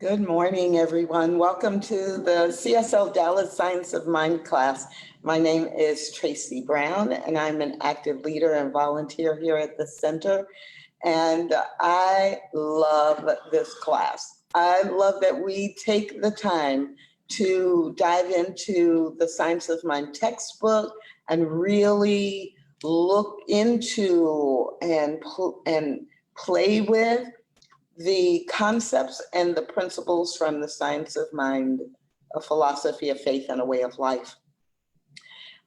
Good morning, everyone. Welcome to the CSLDallas Science of Mind class. My name is Tracy Brown, and I'm an active leader and volunteer here at the center. And I love this class. I love that we take the time to dive into the Science of Mind textbook and really look into and play with the concepts and the principles from the Science of Mind, a philosophy of faith and a way of life.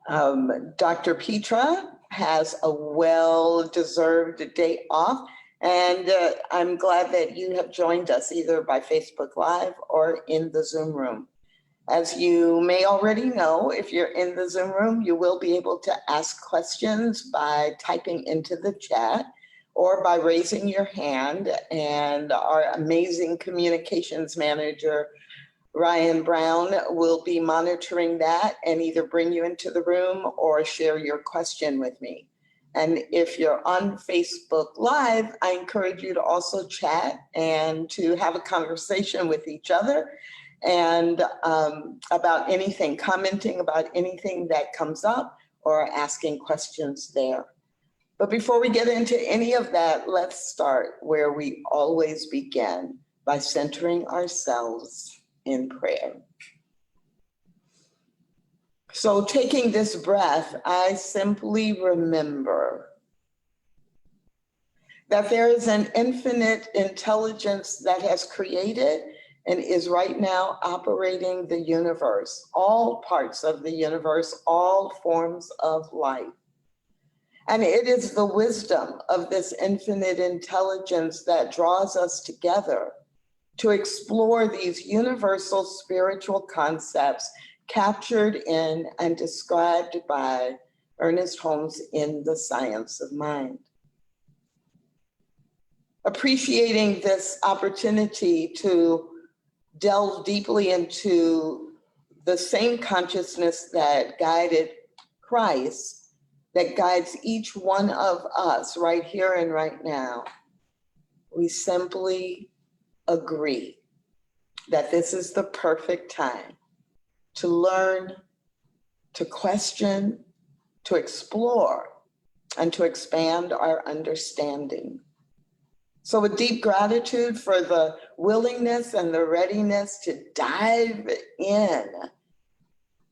Dr. Petra has a well-deserved day off, and I'm glad that you have joined us either by Facebook Live or in the Zoom room. As you may already know, if you're in the Zoom room, you will be able to ask questions by typing into the chat or by raising your hand, and our amazing communications manager, Ryan Brown, will be monitoring that and either bring you into the room or share your question with me. And if you're on Facebook Live, I encourage you to also chat and to have a conversation with each other and about anything, commenting about anything that comes up or asking questions there. But before we get into any of that, let's start where we always begin, by centering ourselves in prayer. So taking this breath, I simply remember that there is an infinite intelligence that has created and is right now operating the universe, all parts of the universe, all forms of life. And it is the wisdom of this infinite intelligence that draws us together to explore these universal spiritual concepts captured in and described by Ernest Holmes in The Science of Mind. Appreciating this opportunity to delve deeply into the same consciousness that guided Christ, that guides each one of us right here and right now, we simply agree that this is the perfect time to learn, to question, to explore, and to expand our understanding. So with deep gratitude for the willingness and the readiness to dive in,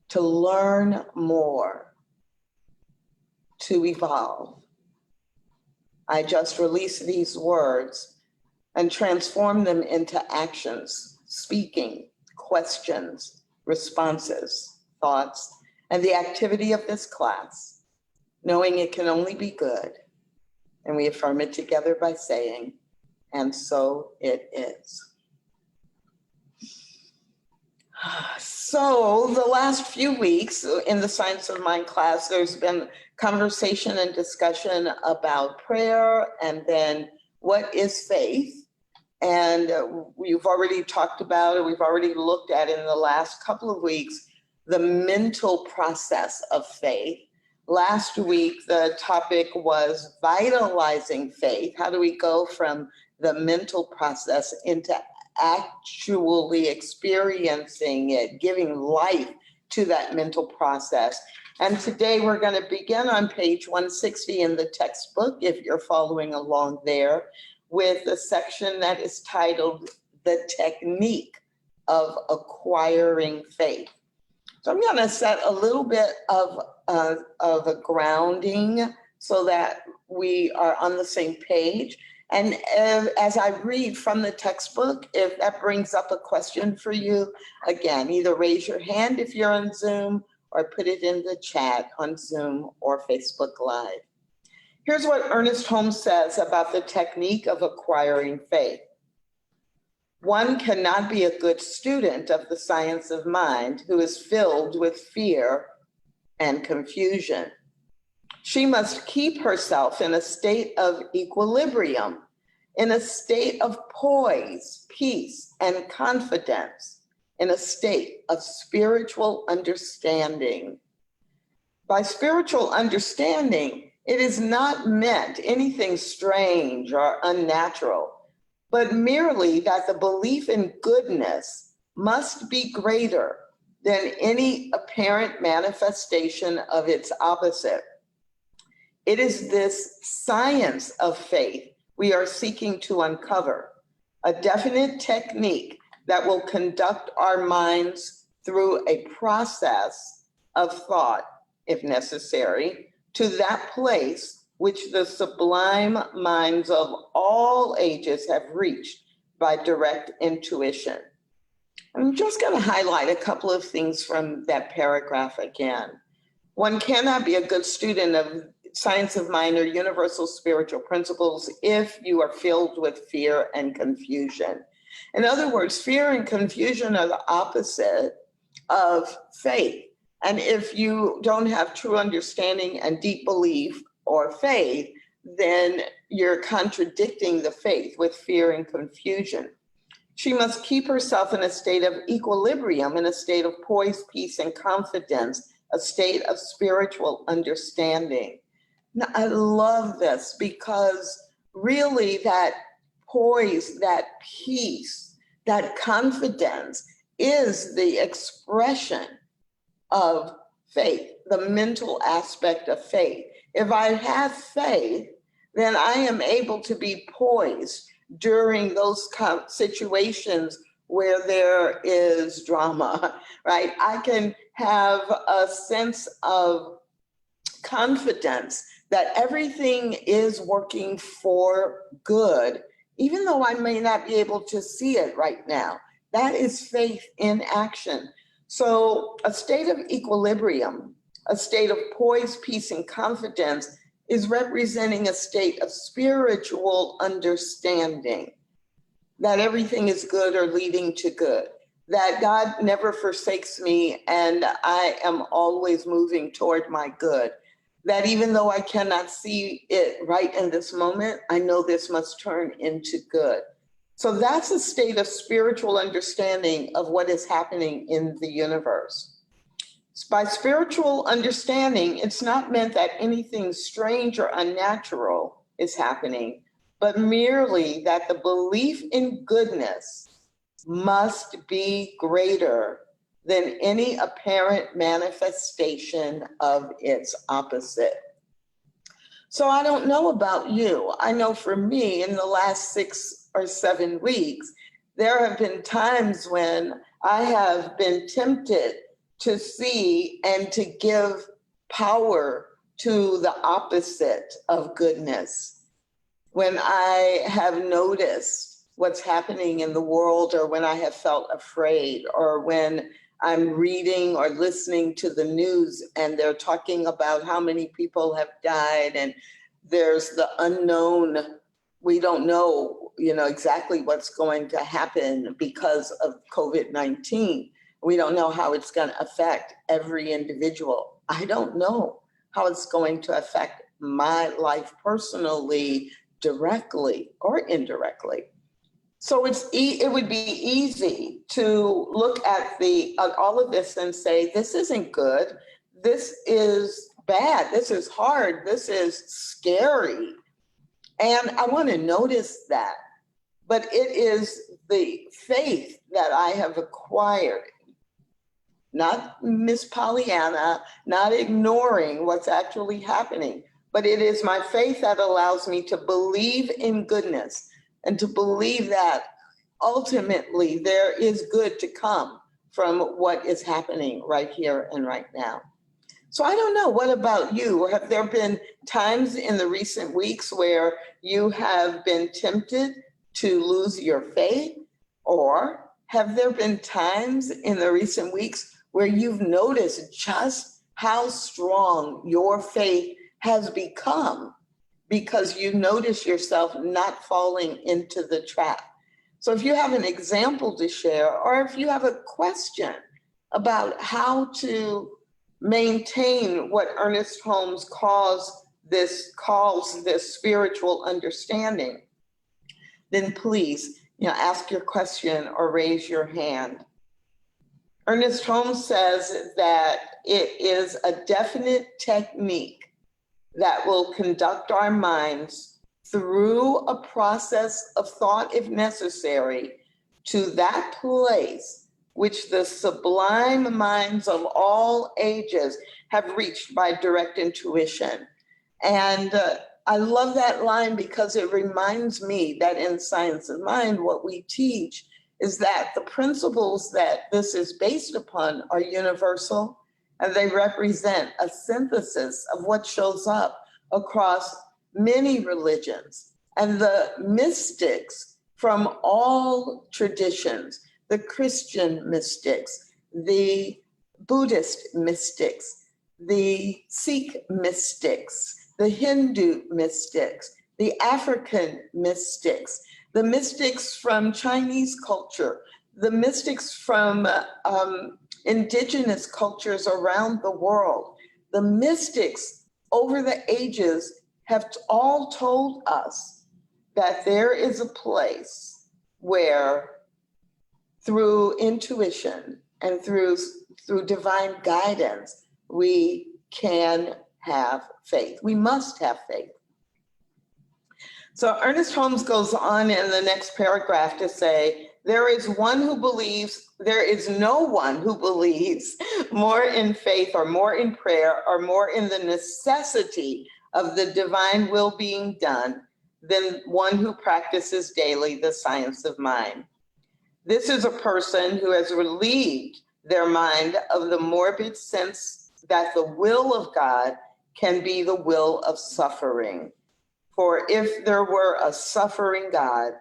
to learn more, to evolve, I just release these words and transform them into actions, speaking, questions, responses, thoughts, and the activity of this class, knowing it can only be good. And we affirm it together by saying, and so it is. So the last few weeks in the Science of Mind class, there's been conversation and discussion about prayer and then what is faith. And we've already talked about it, we've already looked at in the last couple of weeks, the mental process of faith. Last week, the topic was vitalizing faith. How do we go from the mental process into actually experiencing it, giving life to that mental process? And today we're going to begin on page 160 in the textbook, if you're following along there, with a section that is titled The Technique of Acquiring Faith. So I'm going to set a little bit of a grounding so that we are on the same page. And as I read from the textbook, if that brings up a question for you, again, either raise your hand if you're on Zoom or put it in the chat on Zoom or Facebook Live. Here's what Ernest Holmes says about the technique of acquiring faith. One cannot be a good student of the science of mind who is filled with fear and confusion. She must keep herself in a state of equilibrium, in a state of poise, peace, and confidence, in a state of spiritual understanding. By spiritual understanding, it is not meant anything strange or unnatural, but merely that the belief in goodness must be greater than any apparent manifestation of its opposite. It is this science of faith we are seeking to uncover, a definite technique that will conduct our minds through a process of thought, if necessary, to that place which the sublime minds of all ages have reached by direct intuition. I'm just going to highlight a couple of things from that paragraph again. One cannot be a good student of science of mind or universal spiritual principles if you are filled with fear and confusion. In other words, fear and confusion are the opposite of faith. And if you don't have true understanding and deep belief or faith, then you're contradicting the faith with fear and confusion. She must keep herself in a state of equilibrium, in a state of poise, peace, and confidence, a state of spiritual understanding. Now, I love this because really that poise, that peace, that confidence is the expression of faith, the mental aspect of faith. If I have faith, then I am able to be poised during those situations where there is drama, right? I can have a sense of confidence that everything is working for good, even though I may not be able to see it right now. That is faith in action. So a state of equilibrium, a state of poise, peace, and confidence is representing a state of spiritual understanding, that everything is good or leading to good, that God never forsakes me and I am always moving toward my good, that even though I cannot see it right in this moment, I know this must turn into good. So that's a state of spiritual understanding of what is happening in the universe. By spiritual understanding, it's not meant that anything strange or unnatural is happening, but merely that the belief in goodness must be greater than any apparent manifestation of its opposite. So I don't know about you. I know for me, in the last 6 or 7 weeks, there have been times when I have been tempted to see and to give power to the opposite of goodness. When I have noticed what's happening in the world, or when I have felt afraid, or when I'm reading or listening to the news and they're talking about how many people have died, and there's the unknown. We don't know, exactly what's going to happen because of COVID-19. We don't know how it's going to affect every individual. I don't know how it's going to affect my life personally, directly or indirectly. So it would be easy to look at all of this and say, this isn't good. This is bad. This is hard. This is scary. And I want to notice that. But it is the faith that I have acquired, not Miss Pollyanna, not ignoring what's actually happening, but it is my faith that allows me to believe in goodness and to believe that ultimately there is good to come from what is happening right here and right now. So I don't know, what about you? Or have there been times in the recent weeks where you have been tempted to lose your faith? Or have there been times in the recent weeks where you've noticed just how strong your faith has become because you notice yourself not falling into the trap? So if you have an example to share, or if you have a question about how to maintain what Ernest Holmes calls this spiritual understanding, then please, ask your question or raise your hand. Ernest Holmes says that it is a definite technique that will conduct our minds through a process of thought, if necessary, to that place which the sublime minds of all ages have reached by direct intuition. And I love that line because it reminds me that in Science of Mind, what we teach is that the principles that this is based upon are universal, and they represent a synthesis of what shows up across many religions. And the mystics from all traditions, the Christian mystics, the Buddhist mystics, the Sikh mystics, the Hindu mystics, the African mystics, the mystics from Chinese culture, the mystics from indigenous cultures around the world. The mystics over the ages have all told us that there is a place where through intuition and through divine guidance, we can have faith. We must have faith. So Ernest Holmes goes on in the next paragraph to say, there is no one who believes more in faith or more in prayer or more in the necessity of the divine will being done than one who practices daily the science of mind. This is a person who has relieved their mind of the morbid sense that the will of God can be the will of suffering. For if there were a suffering God,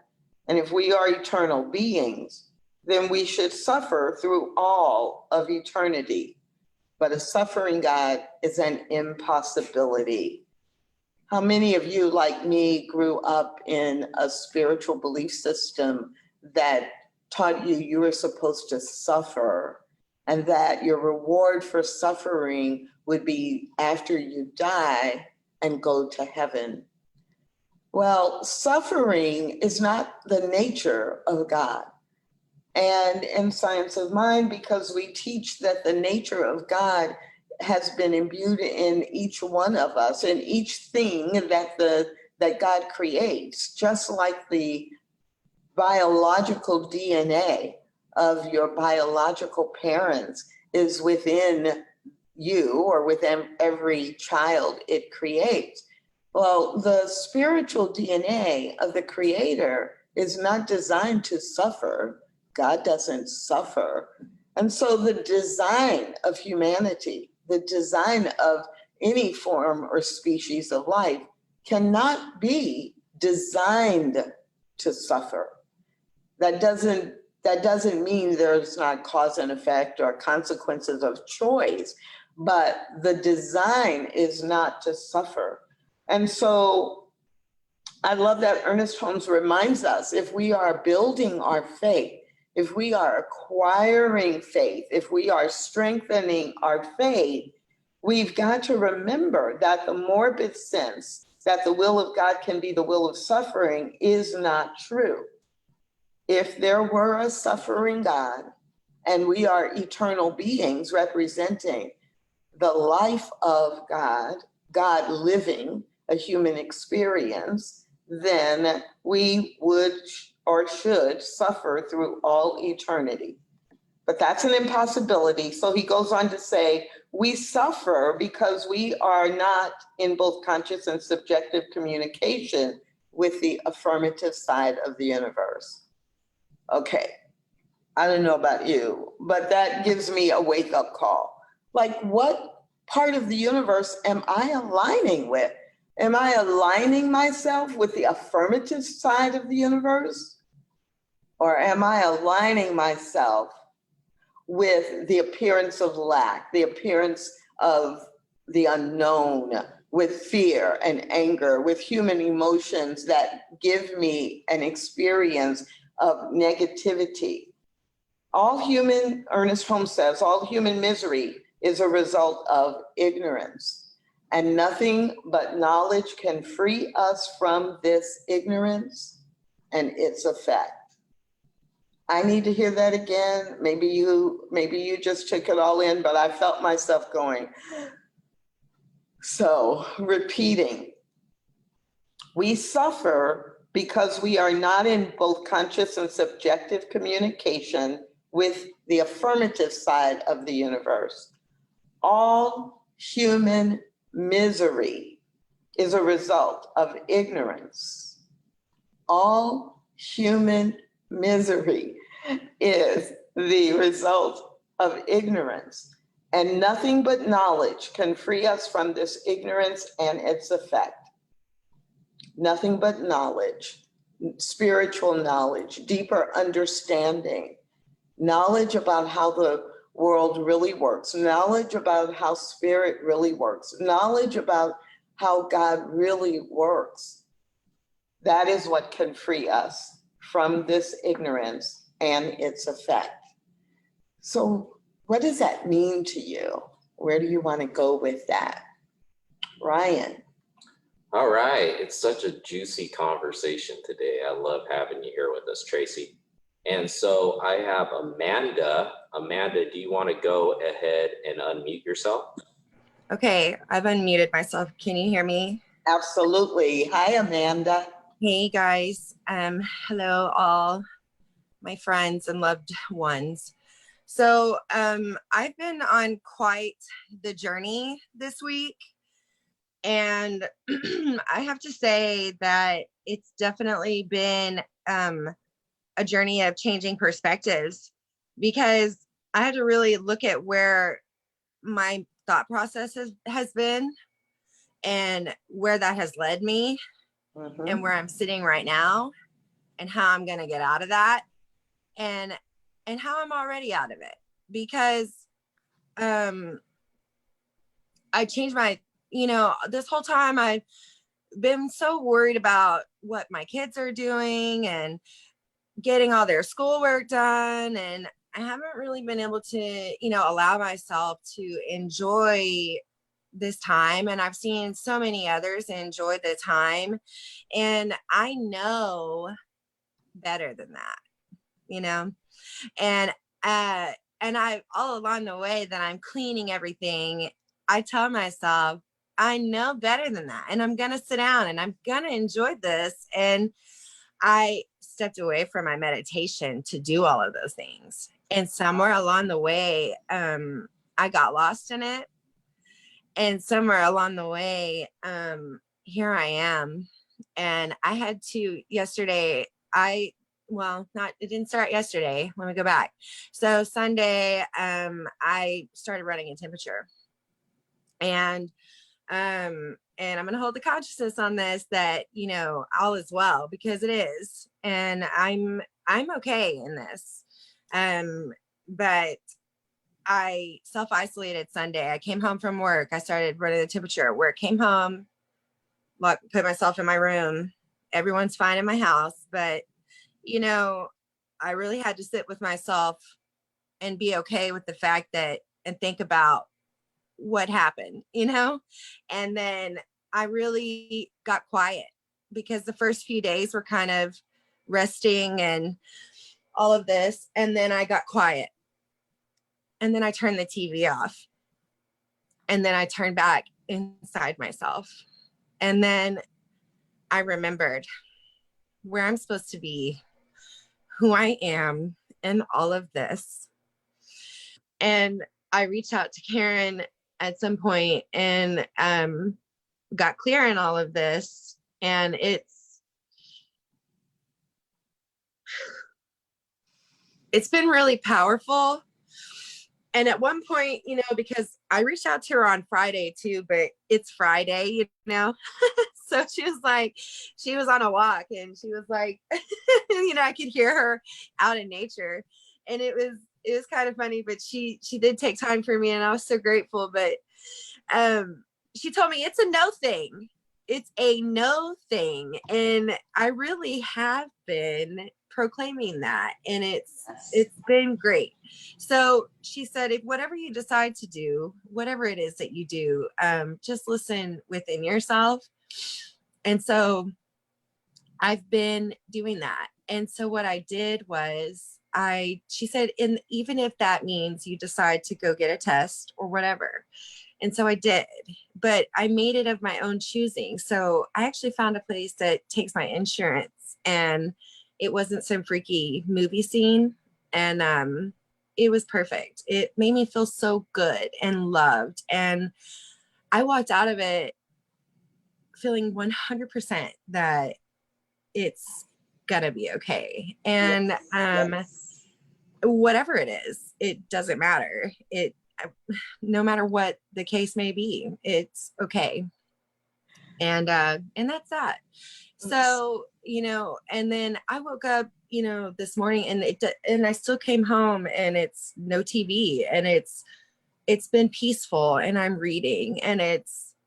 and if we are eternal beings, then we should suffer through all of eternity. But a suffering God is an impossibility. How many of you, like me, grew up in a spiritual belief system that taught you were supposed to suffer, and that your reward for suffering would be after you die and go to heaven? Well, suffering is not the nature of God. And in Science of Mind, because we teach that the nature of God has been imbued in each one of us, in each thing that God creates, just like the biological DNA of your biological parents is within you or within every child it creates. Well, the spiritual DNA of the Creator is not designed to suffer. God doesn't suffer. And so the design of humanity, the design of any form or species of life cannot be designed to suffer. That doesn't mean there's not cause and effect or consequences of choice, but the design is not to suffer. And so I love that Ernest Holmes reminds us, if we are building our faith, if we are acquiring faith, if we are strengthening our faith, we've got to remember that the morbid sense that the will of God can be the will of suffering is not true. If there were a suffering God, and we are eternal beings representing the life of God, God living a human experience, then we would or should suffer through all eternity. But that's an impossibility. So he goes on to say, we suffer because we are not in both conscious and subjective communication with the affirmative side of the universe. Okay, I don't know about you, but that gives me a wake-up call. Like, what part of the universe am I aligning with? Am I aligning myself with the affirmative side of the universe? Or am I aligning myself with the appearance of lack, the appearance of the unknown, with fear and anger, with human emotions that give me an experience of negativity? All human, Ernest Holmes says, all human misery is a result of ignorance. And nothing but knowledge can free us from this ignorance and its effect. I need to hear that again. Maybe you just took it all in, but I felt myself going. So, repeating. We suffer because we are not in both conscious and subjective communication with the affirmative side of the universe. All human misery is a result of ignorance. All human misery is the result of ignorance. And nothing but knowledge can free us from this ignorance and its effect. Nothing but knowledge, spiritual knowledge, deeper understanding, knowledge about how the world really works, knowledge about how spirit really works, knowledge about how God really works. That is what can free us from this ignorance and its effect. So what does that mean to you? Where do you want to go with that? Ryan. All right. It's such a juicy conversation today. I love having you here with us, Tracy. And so I have Amanda. Amanda, do you want to go ahead and unmute yourself? Okay, I've unmuted myself. Can you hear me? Absolutely. Hi, Amanda. Hey guys. Hello all my friends and loved ones. So I've been on quite the journey this week. And I have to say that it's definitely been a journey of changing perspectives, because I had to really look at where my thought process has been and where that has led me, and where I'm sitting right now, and how I'm going to get out of that, and how I'm already out of it, because I changed my, this whole time I've been so worried about what my kids are doing and getting all their schoolwork done, and I haven't really been able to, allow myself to enjoy this time. And I've seen so many others enjoy the time, and I know better than that, and I, all along the way that I'm cleaning everything, I tell myself, I know better than that, and I'm going to sit down and I'm going to enjoy this. And I stepped away from my meditation to do all of those things. And somewhere along the way, I got lost in it. And somewhere along the way, here I am. And I had to yesterday, it didn't start yesterday. Let me go back. So Sunday, I started running a temperature, and I'm going to hold the consciousness on this, that, all is well, because it is. And I'm okay in this. But I self-isolated Sunday. I came home from work. I started running the temperature at work, came home, put myself in my room. Everyone's fine in my house, but I really had to sit with myself and be okay with the fact that, and think about what happened, and then I really got quiet, because the first few days were kind of resting and all of this. And then I got quiet, and then I turned the TV off, and then I turned back inside myself. And then I remembered where I'm supposed to be, who I am, and all of this. And I reached out to Karen at some point and got clear in all of this. And it's been really powerful. And at one point, because I reached out to her on Friday too, but it's Friday, so she was on a walk, and she was like, I could hear her out in nature, and it was kind of funny, but she did take time for me, and I was so grateful. But she told me it's a no thing. It's a no thing. And I really have been proclaiming that, and it's been great. So she said, if whatever you decide to do, whatever it is that you do, just listen within yourself. And so I've been doing that. And so what I did was she said, even if that means you decide to go get a test or whatever, And so I did, but I made it of my own choosing. So I actually found a place that takes my insurance, and it wasn't some freaky movie scene. And it was perfect. It made me feel so good and loved. And I walked out of it feeling 100% that it's gonna be okay. And Yes. whatever it is, it doesn't matter. No matter what the case may be, it's okay. And that's that. So, and then I woke up, this morning, and I still came home, and it's no TV, and it's been peaceful, and I'm reading, and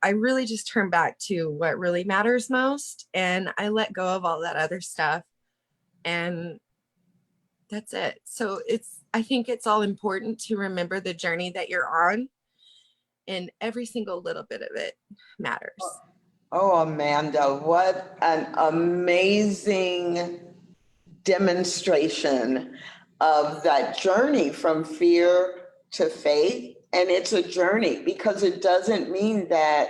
I really just turn back to what really matters most, and I let go of all that other stuff, and that's it. So I think it's all important to remember the journey that you're on, and every single little bit of it matters. Oh, Amanda, what an amazing demonstration of that journey from fear to faith. And it's a journey, because it doesn't mean that,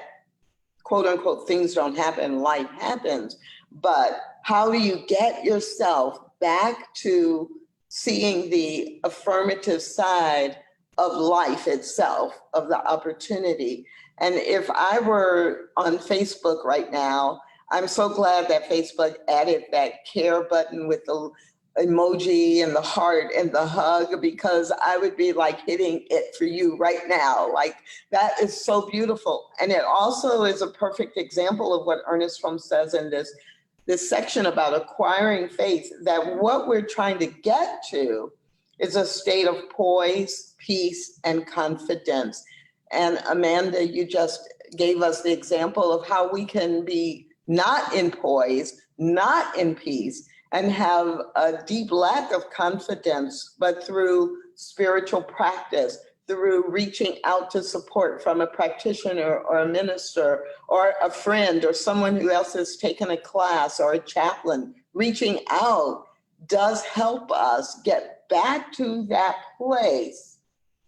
quote unquote, things don't happen, life happens. But how do you get yourself back to seeing the affirmative side of life itself, of the opportunity? And if I were on Facebook right now, I'm so glad that Facebook added that care button with the emoji and the heart and the hug, because I would be like hitting it for you right now. Like, that is so beautiful. And it also is a perfect example of what Ernest Fromm says in this section about acquiring faith, that what we're trying to get to is a state of poise, peace, and confidence. And Amanda, you just gave us the example of how we can be not in poise, not in peace, and have a deep lack of confidence, but through spiritual practice, through reaching out to support from a practitioner or a minister or a friend or someone who else has taken a class, or a chaplain, reaching out does help us get back to that place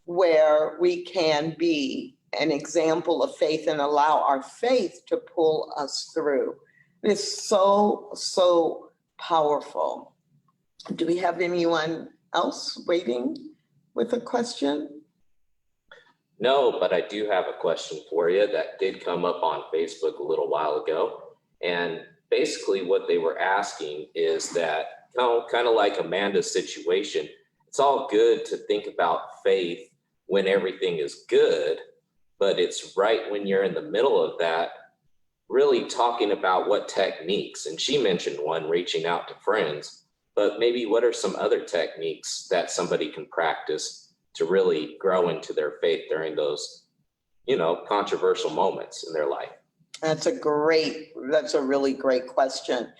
where we can be an example of faith and allow our faith to pull us through. It's so, so powerful. Do we have anyone else waiting with a question? No, but I do have a question for you that did come up on Facebook a little while ago. And basically what they were asking is that, kind of like Amanda's situation, it's all good to think about faith when everything is good, but it's right when you're in the middle of that, really talking about what techniques, and she mentioned one, reaching out to friends, but maybe what are some other techniques that somebody can practice to really grow into their faith during those, controversial moments in their life? That's a really great question.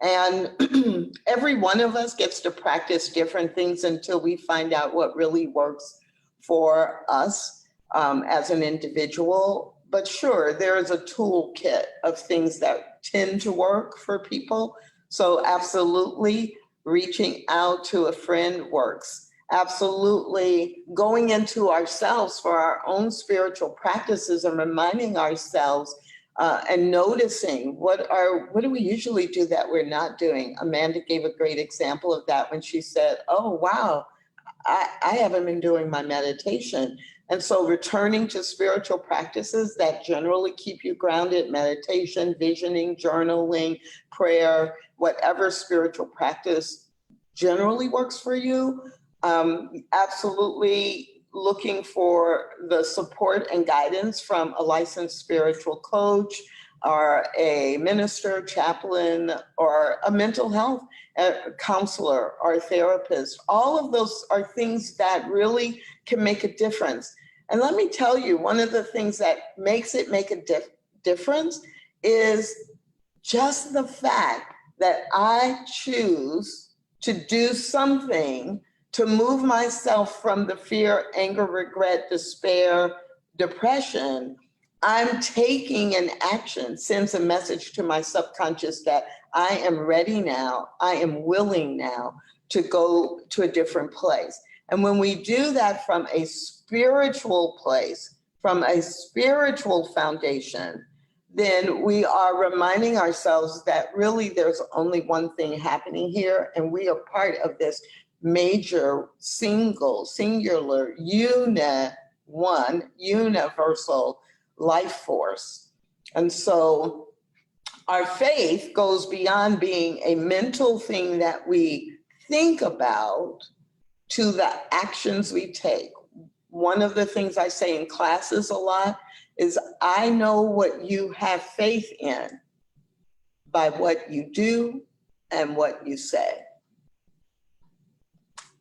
And every one of us gets to practice different things until we find out what really works for us as an individual. But sure, there is a toolkit of things that tend to work for people. So absolutely, reaching out to a friend works. Absolutely, going into ourselves for our own spiritual practices and reminding ourselves and noticing what do we usually do that we're not doing. Amanda gave a great example of that when she said, oh, wow, I haven't been doing my meditation. And so returning to spiritual practices that generally keep you grounded, meditation, visioning, journaling, prayer, whatever spiritual practice generally works for you. Absolutely looking for the support and guidance from a licensed spiritual coach or a minister, chaplain, or a mental health counselor or a therapist. All of those are things that really can make a difference. And let me tell you, one of the things that makes it make a difference is just the fact that I choose to do something to move myself from the fear, anger, regret, despair, depression. I'm taking an action, sends a message to my subconscious that I am ready now, I am willing now to go to a different place. And when we do that from a spiritual place, from a spiritual foundation, then we are reminding ourselves that really there's only one thing happening here, and we are part of this major, singular, universal life force. And so our faith goes beyond being a mental thing that we think about to the actions we take. One of the things I say in classes a lot is, I know what you have faith in by what you do and what you say.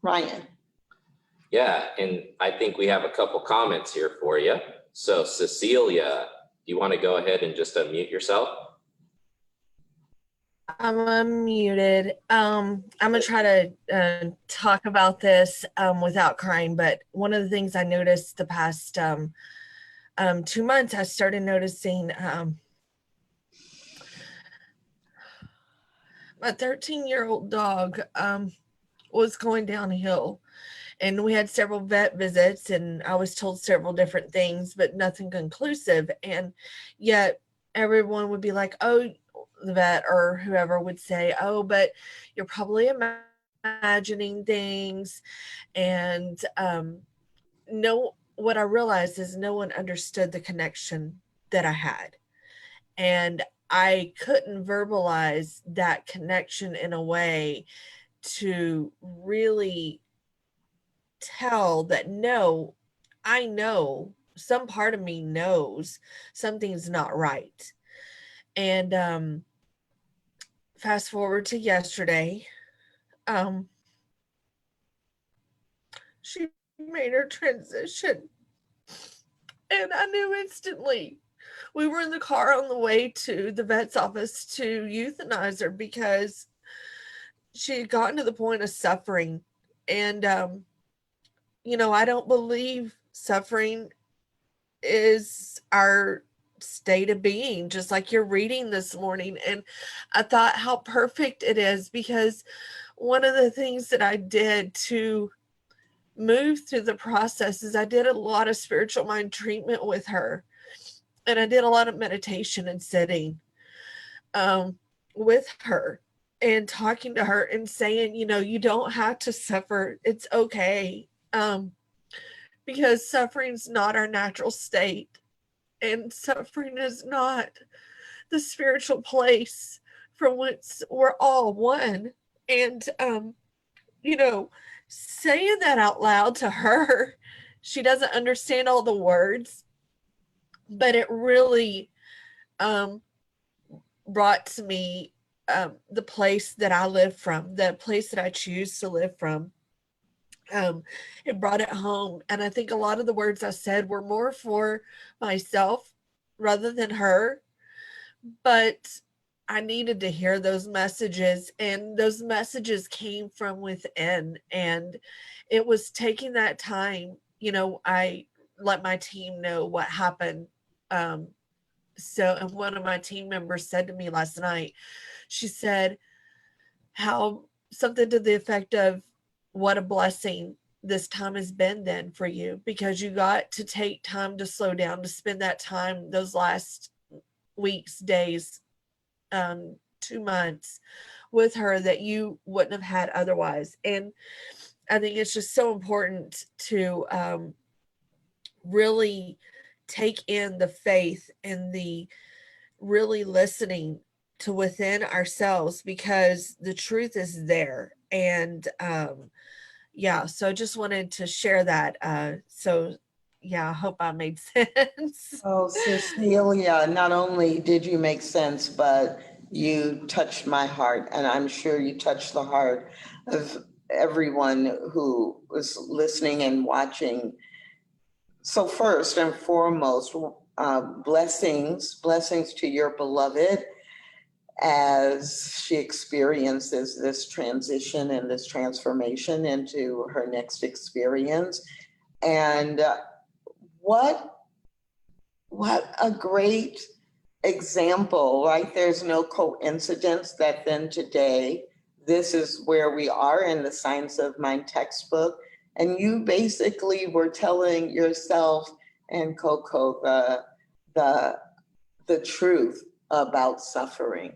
Ryan. Yeah, and I think we have a couple comments here for you. So Cecilia, do you want to go ahead and just unmute yourself? I'm unmuted. I'm gonna try to talk about this without crying, but one of the things I noticed the past 2 months, I started noticing my 13-year-old dog was going downhill, and we had several vet visits, and I was told several different things, but nothing conclusive. And yet everyone would be like, oh, the vet or whoever would say, oh, but you're probably imagining things. And what I realized is no one understood the connection that I had. And I couldn't verbalize that connection in a way to really tell that, no, I know, some part of me knows something's not right. And fast forward to yesterday, she made her transition, and I knew instantly. We were in the car on the way to the vet's office to euthanize her because she had gotten to the point of suffering. And I don't believe suffering is our state of being, just like you're reading this morning. And I thought how perfect it is, because one of the things that I did to move through the process is I did a lot of spiritual mind treatment with her, and I did a lot of meditation and sitting with her and talking to her and saying, you don't have to suffer. It's okay. Because suffering's not our natural state, and suffering is not the spiritual place from which we're all one. And saying that out loud to her, she doesn't understand all the words, but it really brought to me the place that I live from, the place that I choose to live from. It brought it home. And I think a lot of the words I said were more for myself rather than her, but I needed to hear those messages, and those messages came from within. And it was taking that time. I let my team know what happened. And one of my team members said to me last night, she said, how something to the effect of, what a blessing this time has been then for you, because you got to take time to slow down, to spend that time, those last weeks, days, 2 months with her that you wouldn't have had otherwise. And I think it's just so important to really take in the faith and the really listening to within ourselves, because the truth is there. And so I just wanted to share that. I hope I made sense. Oh, Cecilia, not only did you make sense, but you touched my heart, and I'm sure you touched the heart of everyone who was listening and watching. So first and foremost, blessings to your beloved as she experiences this transition and this transformation into her next experience. And what a great example, right? There's no coincidence that then today, this is where we are in the Science of Mind textbook. And you basically were telling yourself and Coco the truth about suffering,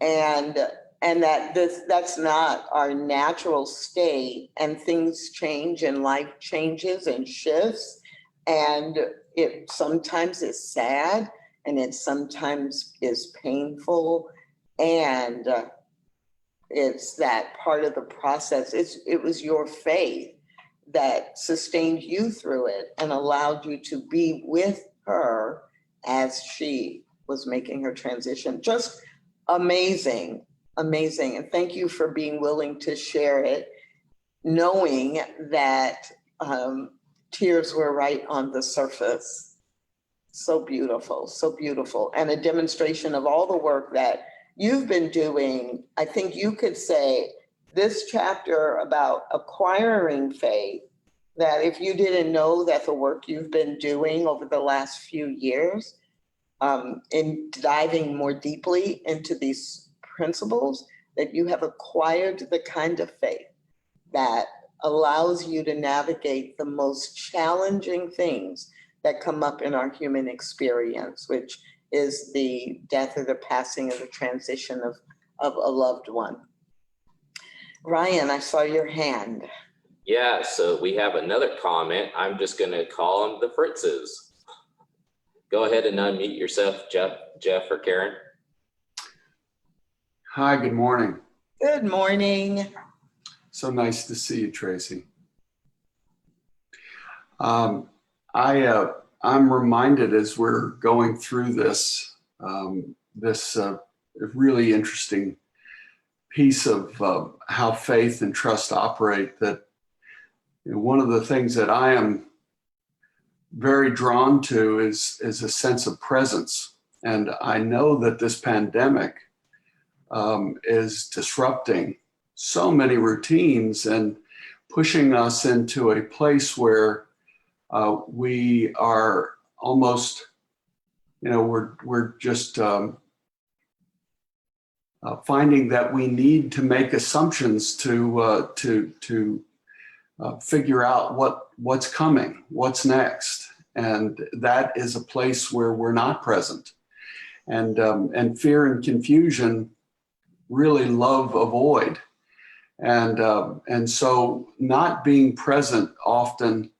and that that's not our natural state, and things change and life changes and shifts, and it sometimes is sad and it sometimes is painful, and it's that part of the process. It was your faith that sustained you through it and allowed you to be with her as she was making her transition. Just amazing, amazing. And thank you for being willing to share it, knowing that tears were right on the surface. So beautiful, so beautiful. And a demonstration of all the work that you've been doing. I think you could say this chapter about acquiring faith, that if you didn't know that the work you've been doing over the last few years, in diving more deeply into these principles, that you have acquired the kind of faith that allows you to navigate the most challenging things that come up in our human experience, which is the death or the passing or the transition of a loved one. Ryan, I saw your hand. Yeah, so we have another comment. I'm just going to call them the Fritzes. Go ahead and unmute yourself, Jeff or Karen. Hi, good morning. Good morning. So nice to see you, Tracy. I'm reminded as we're going through this, really interesting piece of how faith and trust operate, that one of the things that I am very drawn to is a sense of presence. And I know that this pandemic is disrupting so many routines and pushing us into a place where we are almost, we're just finding that we need to make assumptions to figure out what's coming, what's next, and that is a place where we're not present, and fear and confusion really love avoid, and so not being present often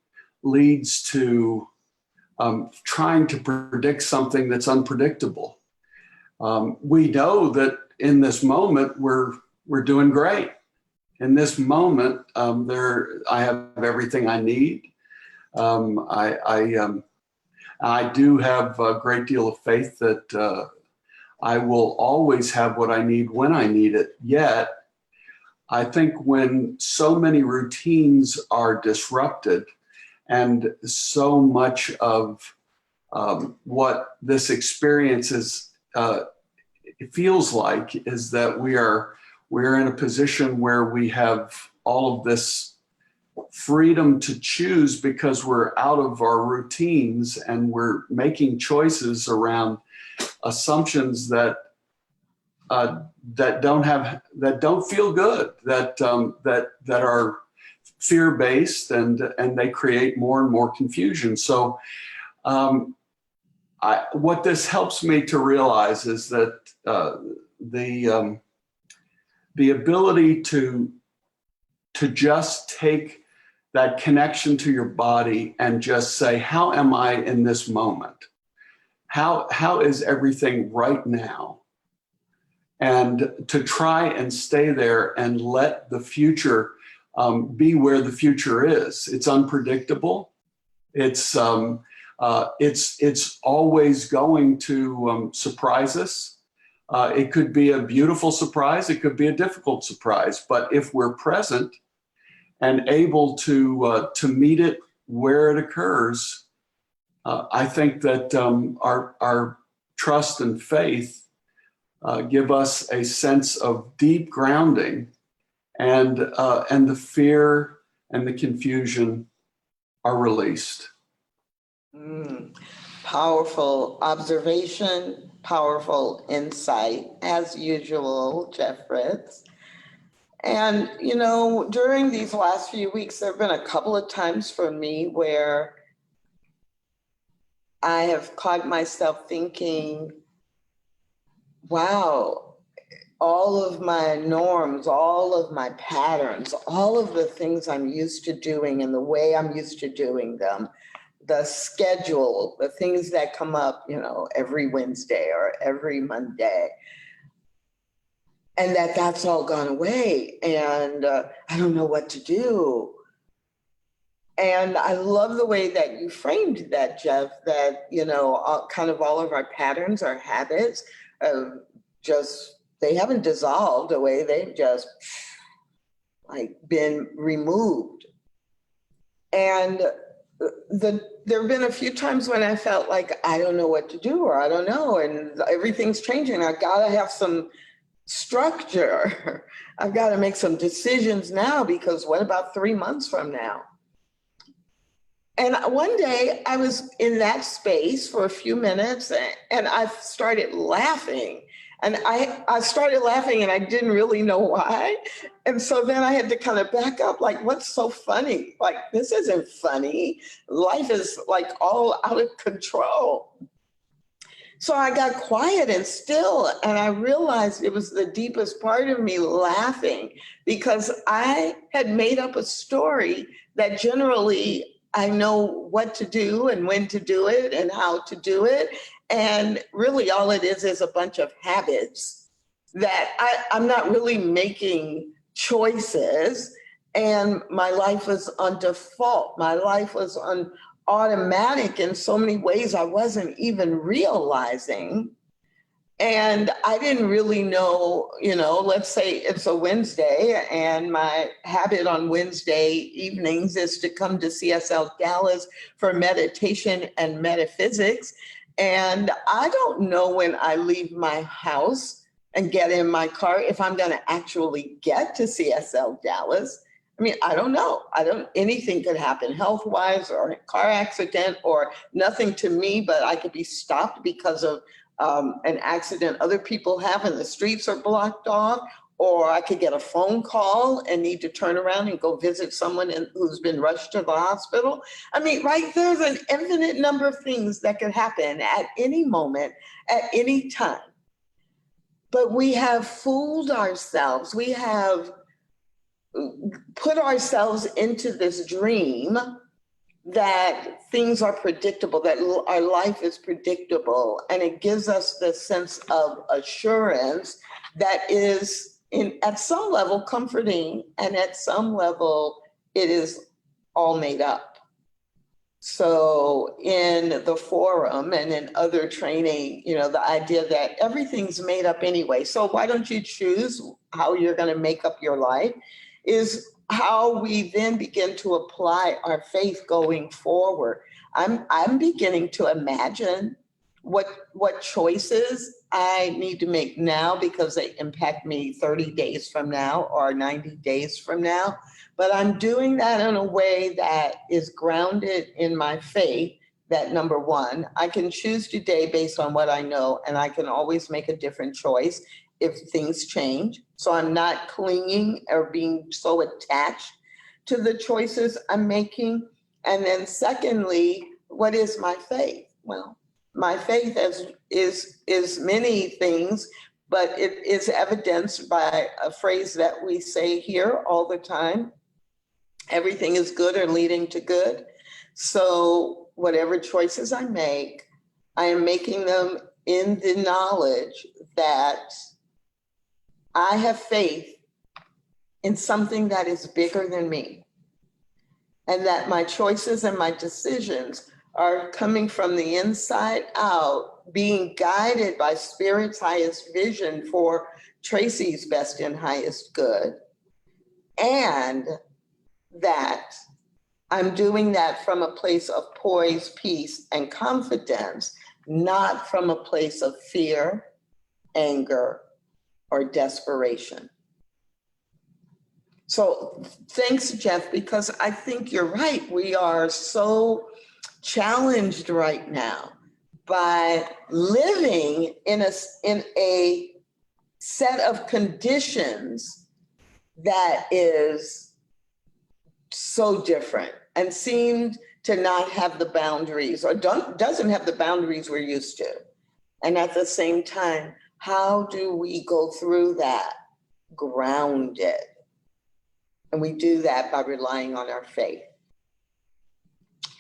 leads to trying to predict something that's unpredictable. We know that in this moment we're doing great. In this moment, I have everything I need. I do have a great deal of faith that I will always have what I need when I need it. Yet, I think when so many routines are disrupted, and so much of what this experience is, it feels like, is that we're in a position where we have all of this freedom to choose because we're out of our routines and we're making choices around assumptions that don't feel good, that are fear-based, and they create more and more confusion. So what this helps me to realize is that the ability to just take that connection to your body and just say, how am I in this moment? How is everything right now? And to try and stay there and let the future be where the future is. It's unpredictable. It's always going to surprise us. It could be a beautiful surprise. It could be a difficult surprise. But if we're present and able to meet it where it occurs, I think that our trust and faith give us a sense of deep grounding, and the fear and the confusion are released. Powerful observation, powerful insight, as usual, Jeff Fritz. And, during these last few weeks, there have been a couple of times for me where I have caught myself thinking, wow, all of my norms, all of my patterns, all of the things I'm used to doing and the way I'm used to doing them, the schedule, the things that come up, every Wednesday or every Monday, and that's all gone away. And I don't know what to do. And I love the way that you framed that, Jeff, that, kind of all of our patterns, our habits, they haven't dissolved away. They've just been removed. And there have been a few times when I felt like I don't know what to do, or I don't know, and everything's changing. I gotta have some structure. I've got to make some decisions now, because what about 3 months from now? And one day I was in that space for a few minutes, and I started laughing. And I started laughing and I didn't really know why. And so then I had to kind of back up, like, what's so funny? Like, this isn't funny. Life is all out of control. So I got quiet and still, and I realized it was the deepest part of me laughing, because I had made up a story that generally I know what to do and when to do it and how to do it. And really all it is a bunch of habits that I'm not really making choices. And my life was on default. My life was on automatic in so many ways I wasn't even realizing. And I didn't really know, let's say it's a Wednesday, and my habit on Wednesday evenings is to come to CSLDallas for meditation and metaphysics. And I don't know when I leave my house and get in my car if I'm going to actually get to CSLDallas. I mean, I don't know. Anything could happen health-wise, or a car accident, or nothing to me, but I could be stopped because of an accident other people have and the streets are blocked off, or I could get a phone call and need to turn around and go visit someone who's been rushed to the hospital. I mean, there's an infinite number of things that could happen at any moment, at any time. But we have fooled ourselves. We have put ourselves into this dream that things are predictable, that our life is predictable, and it gives us the sense of assurance that is at some level comforting, and at some level it is all made up. So in the forum and in other training, the idea that everything's made up anyway, so why don't you choose how you're going to make up your life, is how we then begin to apply our faith going forward. I'm beginning to imagine what choices I need to make now, because they impact me 30 days from now or 90 days from now. But I'm doing that in a way that is grounded in my faith, that number one, I can choose today based on what I know, and I can always make a different choice if things change. So I'm not clinging or being so attached to the choices I'm making. And then secondly, what is my faith? Well, my faith is many things, but it is evidenced by a phrase that we say here all the time: everything is good or leading to good. So whatever choices I make, I am making them in the knowledge that I have faith in something that is bigger than me, and that my choices and my decisions are coming from the inside out, being guided by Spirit's highest vision for Tracy's best and highest good, and that I'm doing that from a place of poise, peace, and confidence, not from a place of fear, anger, or desperation. So thanks, Jeff, because I think you're right. We are so challenged right now by living in a set of conditions that is so different and seemed to not have the boundaries or doesn't have the boundaries we're used to. And at the same time, how do we go through that grounded? And we do that by relying on our faith.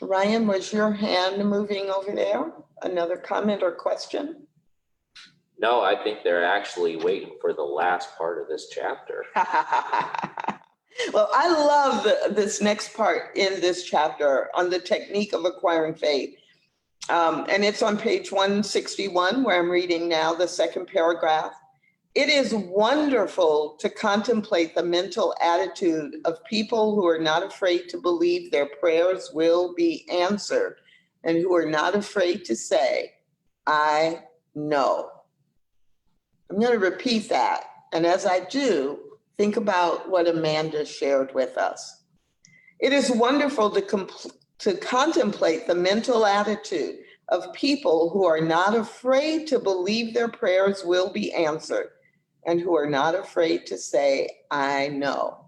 Ryan, was your hand moving over there? Another comment or question? No, I think they're actually waiting for the last part of this chapter. Well, I love this next part in this chapter on the technique of acquiring faith. And it's on page 161, where I'm reading now, the second paragraph. It is wonderful to contemplate the mental attitude of people who are not afraid to believe their prayers will be answered and who are not afraid to say, I know. I'm going to repeat that. And as I do, think about what Amanda shared with us. It is wonderful to contemplate the mental attitude of people who are not afraid to believe their prayers will be answered and who are not afraid to say, I know.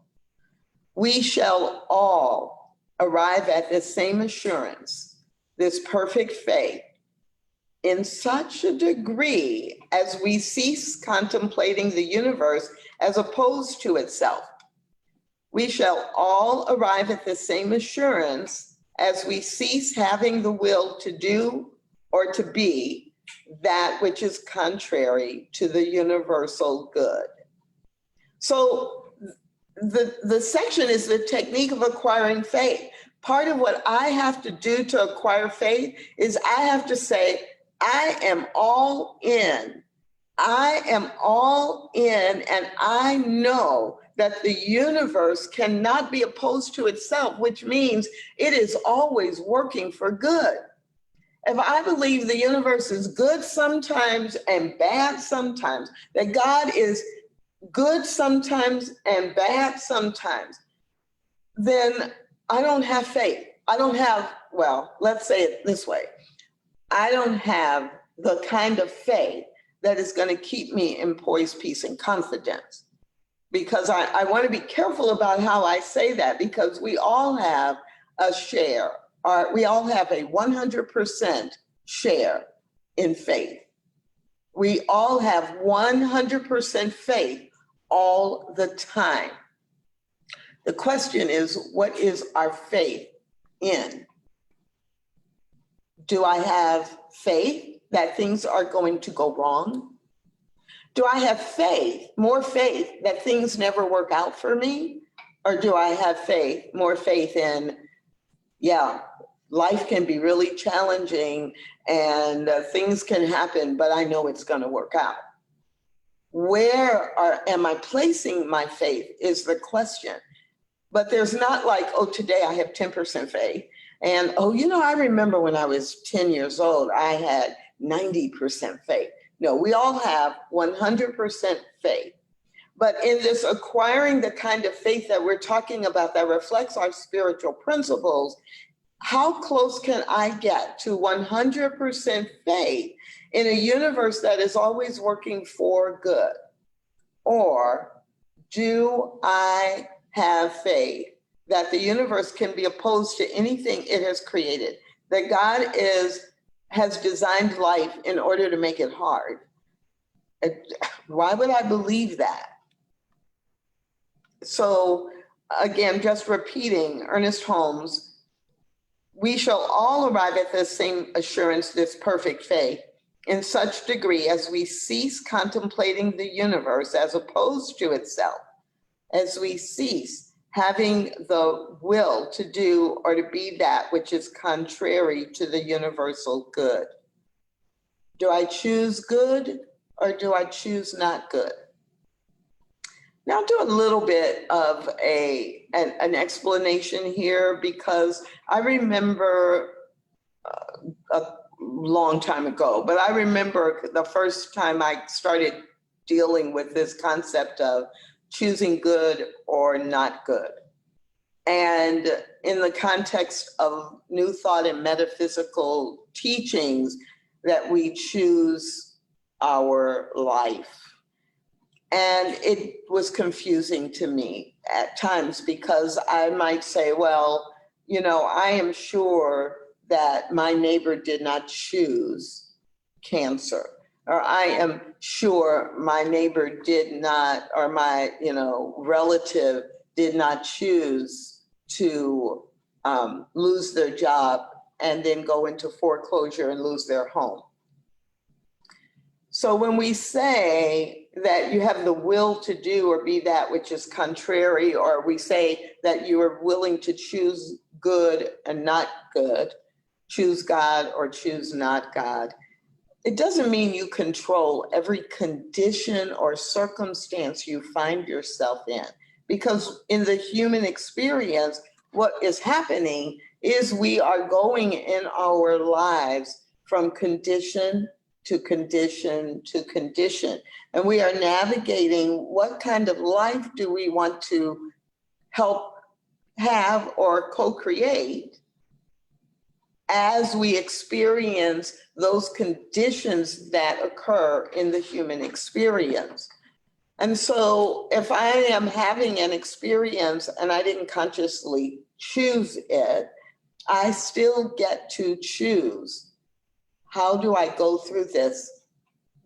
We shall all arrive at this same assurance, this perfect faith, in such a degree as we cease contemplating the universe as opposed to itself. We shall all arrive at the same assurance as we cease having the will to do or to be that which is contrary to the universal good. So the section is the technique of acquiring faith. Part of what I have to do to acquire faith is I have to say, I am all in. I am all in, and I know that the universe cannot be opposed to itself, which means it is always working for good. If I believe the universe is good sometimes and bad sometimes, that God is good sometimes and bad sometimes, then I don't have faith. I don't have, well, let's say it this way. I don't have the kind of faith that is going to keep me in poise, peace, and confidence. Because I want to be careful about how I say that, because we all have a share, or we all have a 100% share in faith. We all have 100% faith all the time. The question is, what is our faith in? Do I have faith that things are going to go wrong? Do I have faith, more faith that things never work out for me? Or do I have faith, more faith in, yeah, life can be really challenging and things can happen, but I know it's going to work out? Where am I placing my faith is the question. But there's not like, oh, today I have 10% faith. And, oh, you know, I remember when I was 10 years old, I had 90% faith. No, we all have 100% faith. But in this acquiring the kind of faith that we're talking about that reflects our spiritual principles, how close can I get to 100% faith in a universe that is always working for good? Or do I have faith that the universe can be opposed to anything it has created, that God has designed life in order to make it hard? Why would I believe that? So again, just repeating Ernest Holmes, we shall all arrive at the same assurance, this perfect faith, in such degree as we cease contemplating the universe as opposed to itself, as we cease having the will to do or to be that which is contrary to the universal good. Do I choose good or do I choose not good? Now I'll do a little bit of an explanation here, because I remember a long time ago, but I remember the first time I started dealing with this concept of choosing good or not good. And in the context of New Thought and metaphysical teachings, that we choose our life. And it was confusing to me at times, because I might say, well, you know, I am sure that my neighbor did not choose cancer, or I am sure my neighbor did not, or my, you know, relative did not choose to lose their job and then go into foreclosure and lose their home. So when we say that you have the will to do or be that which is contrary, or we say that you are willing to choose good and not good, choose God or choose not God, it doesn't mean you control every condition or circumstance you find yourself in. Because in the human experience, what is happening is we are going in our lives from condition to condition to condition. And we are navigating what kind of life do we want to help have or co-create as we experience those conditions that occur in the human experience. And so if I am having an experience and I didn't consciously choose it, I still get to choose. How do I go through this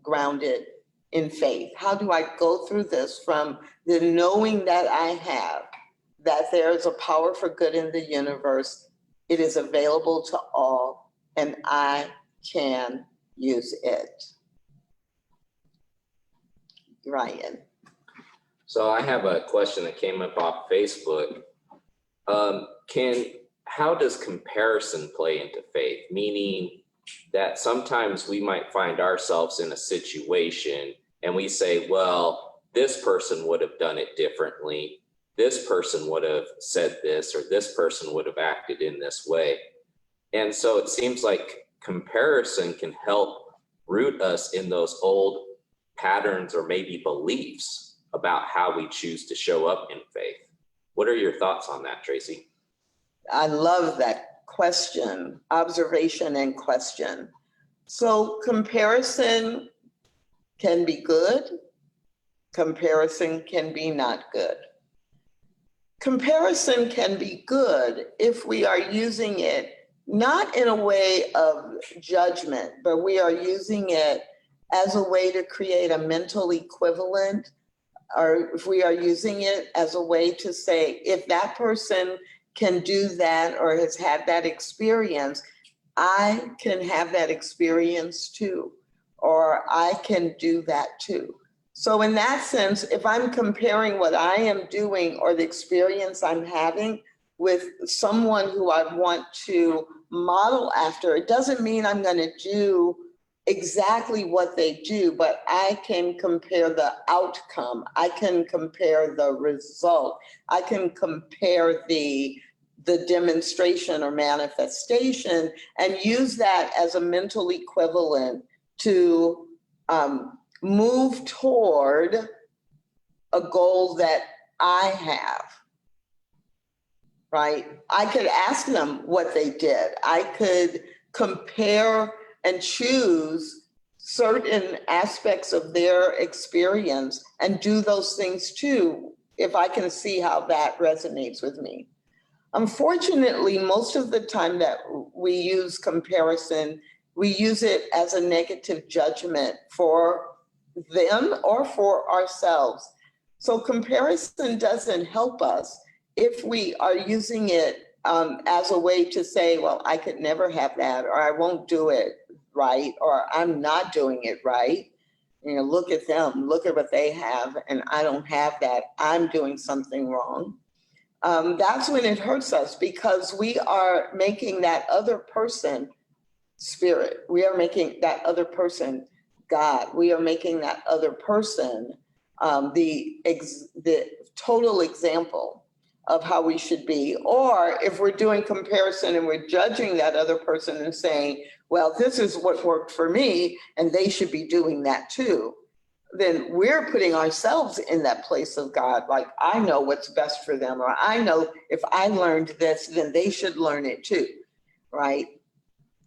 grounded in faith? How do I go through this from the knowing that I have that there is a power for good in the universe? It is available to all, and I can use it. Ryan. So I have a question that came up off Facebook. How does comparison play into faith? Meaning that sometimes we might find ourselves in a situation and we say, well, this person would have done it differently. This person would have said this, or this person would have acted in this way. And so it seems like comparison can help root us in those old patterns or maybe beliefs about how we choose to show up in faith. What are your thoughts on that, Tracy? I love that question, observation and question. So comparison can be good. Comparison can be not good. Comparison can be good if we are using it not in a way of judgment, but we are using it as a way to create a mental equivalent, or if we are using it as a way to say, if that person can do that or has had that experience, I can have that experience too, or I can do that too. So in that sense, if I'm comparing what I am doing or the experience I'm having with someone who I want to model after, it doesn't mean I'm going to do exactly what they do, but I can compare the outcome. I can compare the result. I can compare the demonstration or manifestation and use that as a mental equivalent to move toward a goal that I have, right? I could ask them what they did. I could compare and choose certain aspects of their experience and do those things too, if I can see how that resonates with me. Unfortunately, most of the time that we use comparison, we use it as a negative judgment for them or for ourselves. So comparison doesn't help us if we are using it as a way to say, well, I could never have that, or I won't do it right, or I'm not doing it right. You know, look at them, look at what they have, and I don't have that. I'm doing something wrong. That's when it hurts us, because we are making that other person spirit. We are making that other person God. We are making that other person the total example of how we should be. Or if we're doing comparison and we're judging that other person and saying, well, this is what worked for me and they should be doing that too, then we're putting ourselves in that place of God. Like, I know what's best for them, or I know if I learned this, then they should learn it too, right?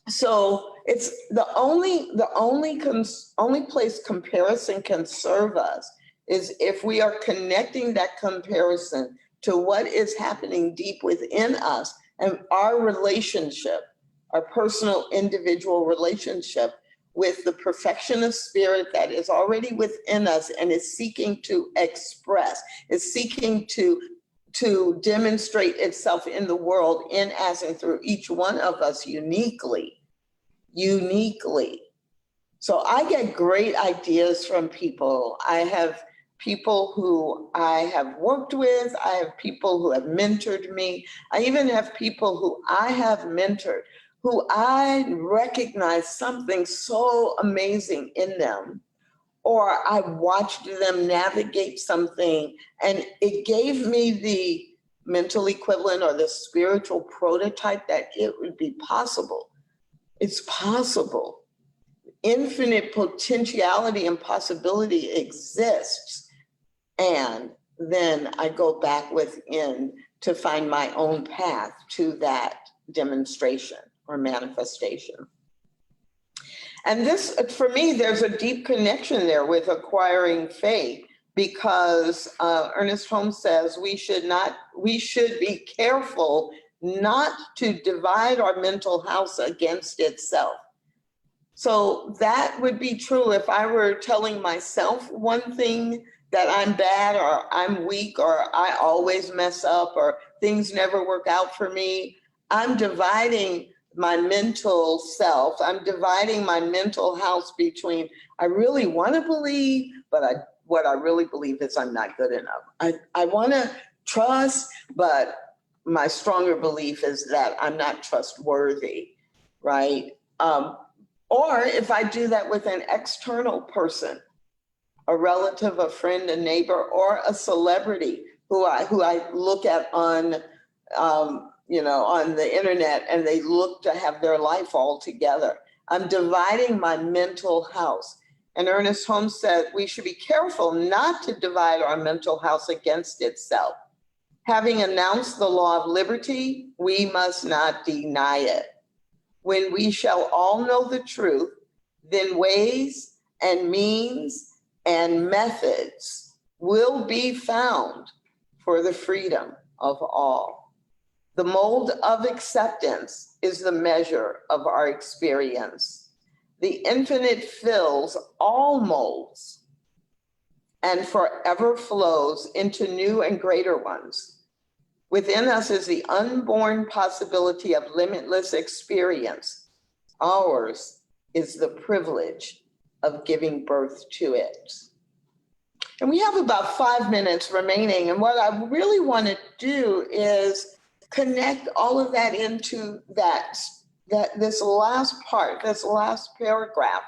So it's the only place comparison can serve us is if we are connecting that comparison to what is happening deep within us and our relationship, our personal individual relationship with the perfectionist spirit that is already within us and is seeking to express, is seeking to demonstrate itself in the world, in, as, and through each one of us uniquely. So I get great ideas from people. I have people who I have worked with. I have people who have mentored me. I even have people who I have mentored, who I recognize something so amazing in them, or I watched them navigate something and it gave me the mental equivalent or the spiritual prototype that it would be possible. It's possible. Infinite potentiality and possibility exists. And then I go back within to find my own path to that demonstration or manifestation. And this, for me, there's a deep connection there with acquiring faith, because Ernest Holmes says we should be careful not to divide our mental house against itself. So that would be true if I were telling myself one thing, that I'm bad or I'm weak or I always mess up or things never work out for me. I'm dividing my mental self. I'm dividing my mental house between I really want to believe, but what I really believe is I'm not good enough. I want to trust, but my stronger belief is that I'm not trustworthy, right? Or if I do that with an external person, a relative, a friend, a neighbor, or a celebrity who I look at on, on the internet, and they look to have their life all together. I'm dividing my mental house. And Ernest Holmes said we should be careful not to divide our mental house against itself. Having announced the law of liberty, we must not deny it. When we shall all know the truth, then ways and means and methods will be found for the freedom of all. The mold of acceptance is the measure of our experience. The infinite fills all molds and forever flows into new and greater ones. Within us is the unborn possibility of limitless experience. Ours is the privilege of giving birth to it. And we have about 5 minutes remaining. And what I really want to do is connect all of that into this last part, this last paragraph.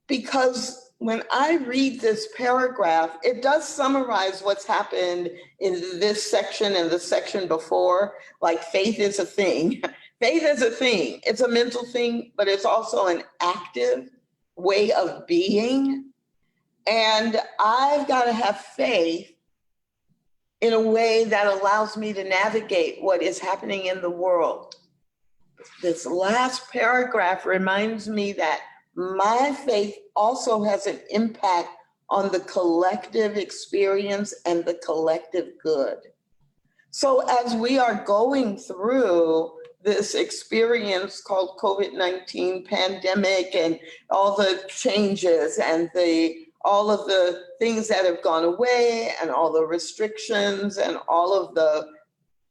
Because when I read this paragraph, it does summarize what's happened in this section and the section before, like faith is a thing. Faith is a thing. It's a mental thing, but it's also an active way of being. And I've got to have faith in a way that allows me to navigate what is happening in the world. This last paragraph reminds me that my faith also has an impact on the collective experience and the collective good. So as we are going through this experience called COVID-19 pandemic and all the changes and all of the things that have gone away and all the restrictions and all of the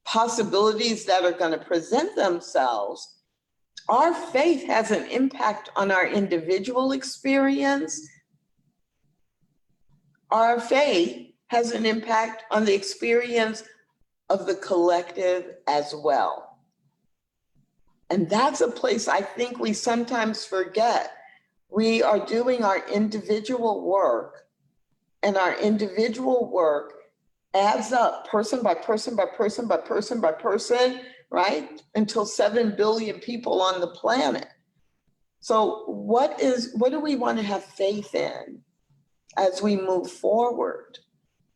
possibilities that are going to present themselves, our faith has an impact on our individual experience. Our faith has an impact on the experience of the collective as well. And that's a place I think we sometimes forget. We are doing our individual work, and our individual work adds up person by person by person by person by person, right? Until 7 billion people on the planet. So what do we want to have faith in as we move forward?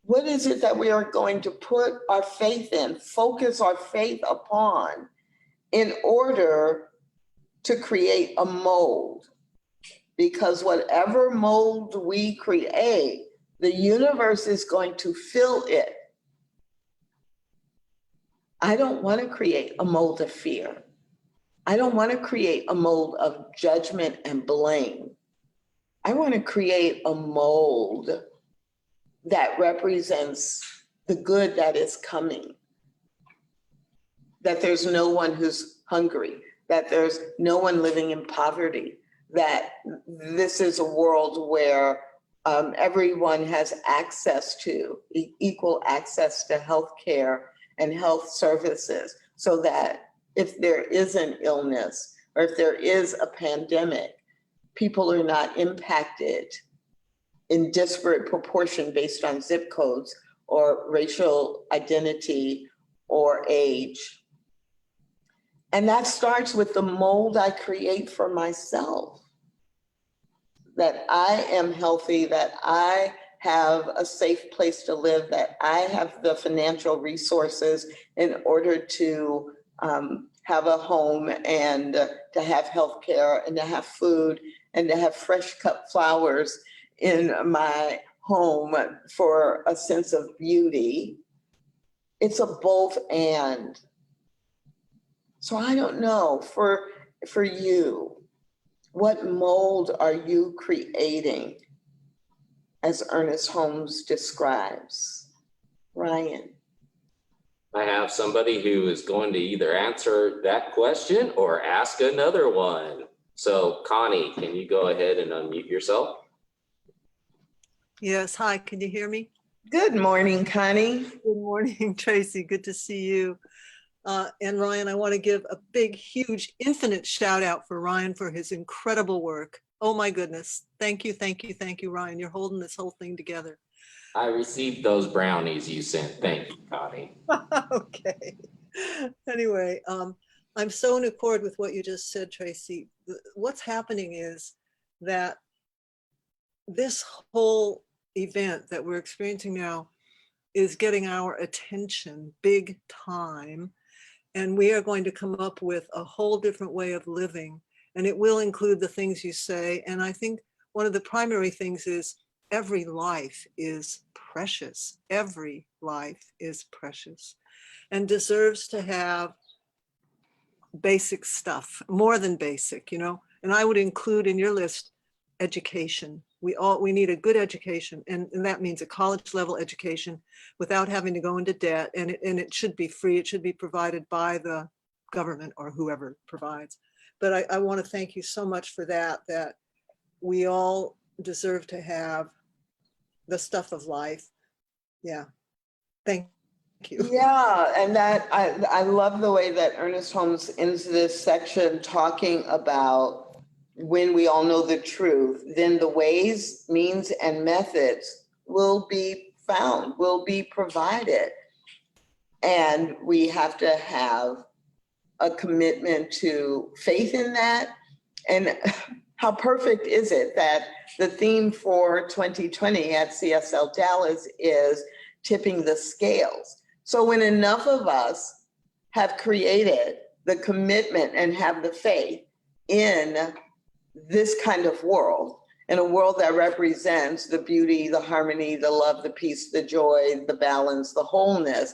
What is it that we are going to put our faith in, focus our faith upon in order to create a mold? Because whatever mold we create, the universe is going to fill it I don't want to create a mold of fear. I don't want to create a mold of judgment and blame. I want to create a mold that represents the good that is coming, that there's no one who's hungry, that there's no one living in poverty, that this is a world where everyone has access to, equal access to healthcare and health services, so that if there is an illness or if there is a pandemic, people are not impacted in disparate proportion based on zip codes or racial identity or age. And that starts with the mold I create for myself, that I am healthy, that I have a safe place to live, that I have the financial resources in order to have a home and to have healthcare and to have food and to have fresh cut flowers in my home for a sense of beauty. It's a both and. So I don't know, for you, what mold are you creating as Ernest Holmes describes? Ryan. I have somebody who is going to either answer that question or ask another one. So Connie, can you go ahead and unmute yourself? Yes, hi, can you hear me? Good morning, Connie. Good morning, Tracy, good to see you. And Ryan, I want to give a big, huge, infinite shout out for Ryan for his incredible work. Oh my goodness. Thank you, thank you, thank you, Ryan. You're holding this whole thing together. I received those brownies you sent. Thank you, Connie. Okay. Anyway, I'm so in accord with what you just said, Tracy. What's happening is that this whole event that we're experiencing now is getting our attention big time. And we are going to come up with a whole different way of living. And it will include the things you say. And I think one of the primary things is every life is precious. Every life is precious and deserves to have basic stuff, more than basic, you know. And I would include in your list education. We need a good education, and that means a college level education without having to go into debt, and it should be free. It should be provided by the government or whoever provides. But I want to thank you so much for that we all deserve to have the stuff of life. Yeah, thank you. Yeah, and that I love the way that Ernest Holmes ends this section talking about when we all know the truth, then the ways, means, and methods will be found, will be provided. And we have to have a commitment to faith in that. And how perfect is it that the theme for 2020 at CSLDallas is tipping the scales. So when enough of us have created the commitment and have the faith in this kind of world, in a world that represents the beauty, the harmony, the love, the peace, the joy, the balance, the wholeness,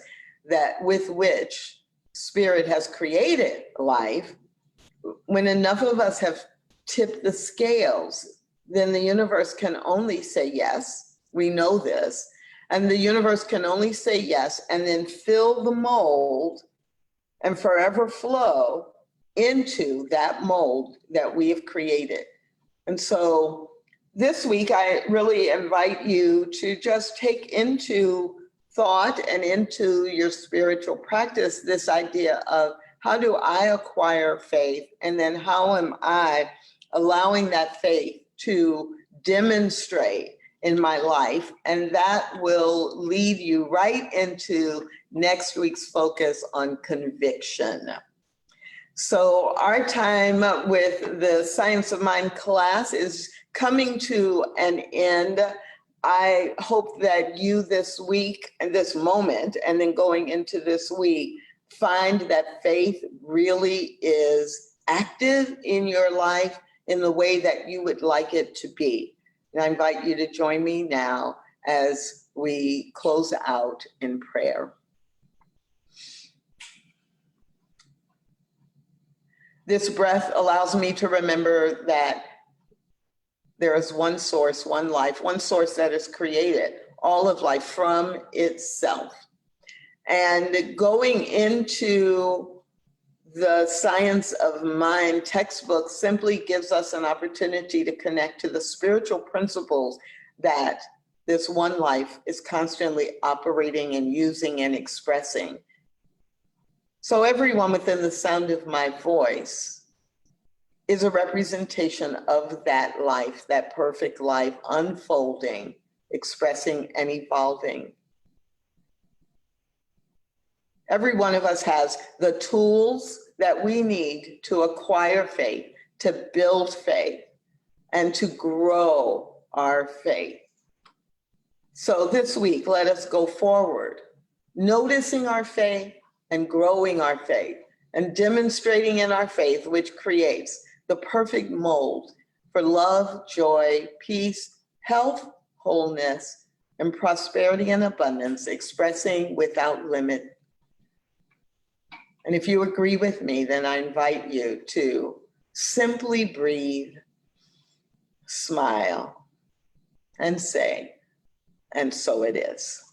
that with which Spirit has created life, when enough of us have tipped the scales, then the universe can only say yes. We know this. And the universe can only say yes and then fill the mold and forever flow into that mold that we have created. And so this week, I really invite you to just take into thought and into your spiritual practice this idea of how do I acquire faith? And then how am I allowing that faith to demonstrate in my life? And that will lead you right into next week's focus on conviction. So our time with the Science of Mind class is coming to an end. I hope that you this week and this moment, and then going into this week, find that faith really is active in your life in the way that you would like it to be. And I invite you to join me now as we close out in prayer. This breath allows me to remember that there is one source, one life, one source that has created all of life from itself. And going into the science of mind textbook simply gives us an opportunity to connect to the spiritual principles that this one life is constantly operating and using and expressing. So everyone within the sound of my voice is a representation of that life, that perfect life unfolding, expressing, and evolving. Every one of us has the tools that we need to acquire faith, to build faith, and to grow our faith. So this week, let us go forward, noticing our faith and growing our faith and demonstrating in our faith, which creates the perfect mold for love, joy, peace, health, wholeness, and prosperity and abundance, expressing without limit. And if you agree with me, then I invite you to simply breathe, smile, and say, and so it is.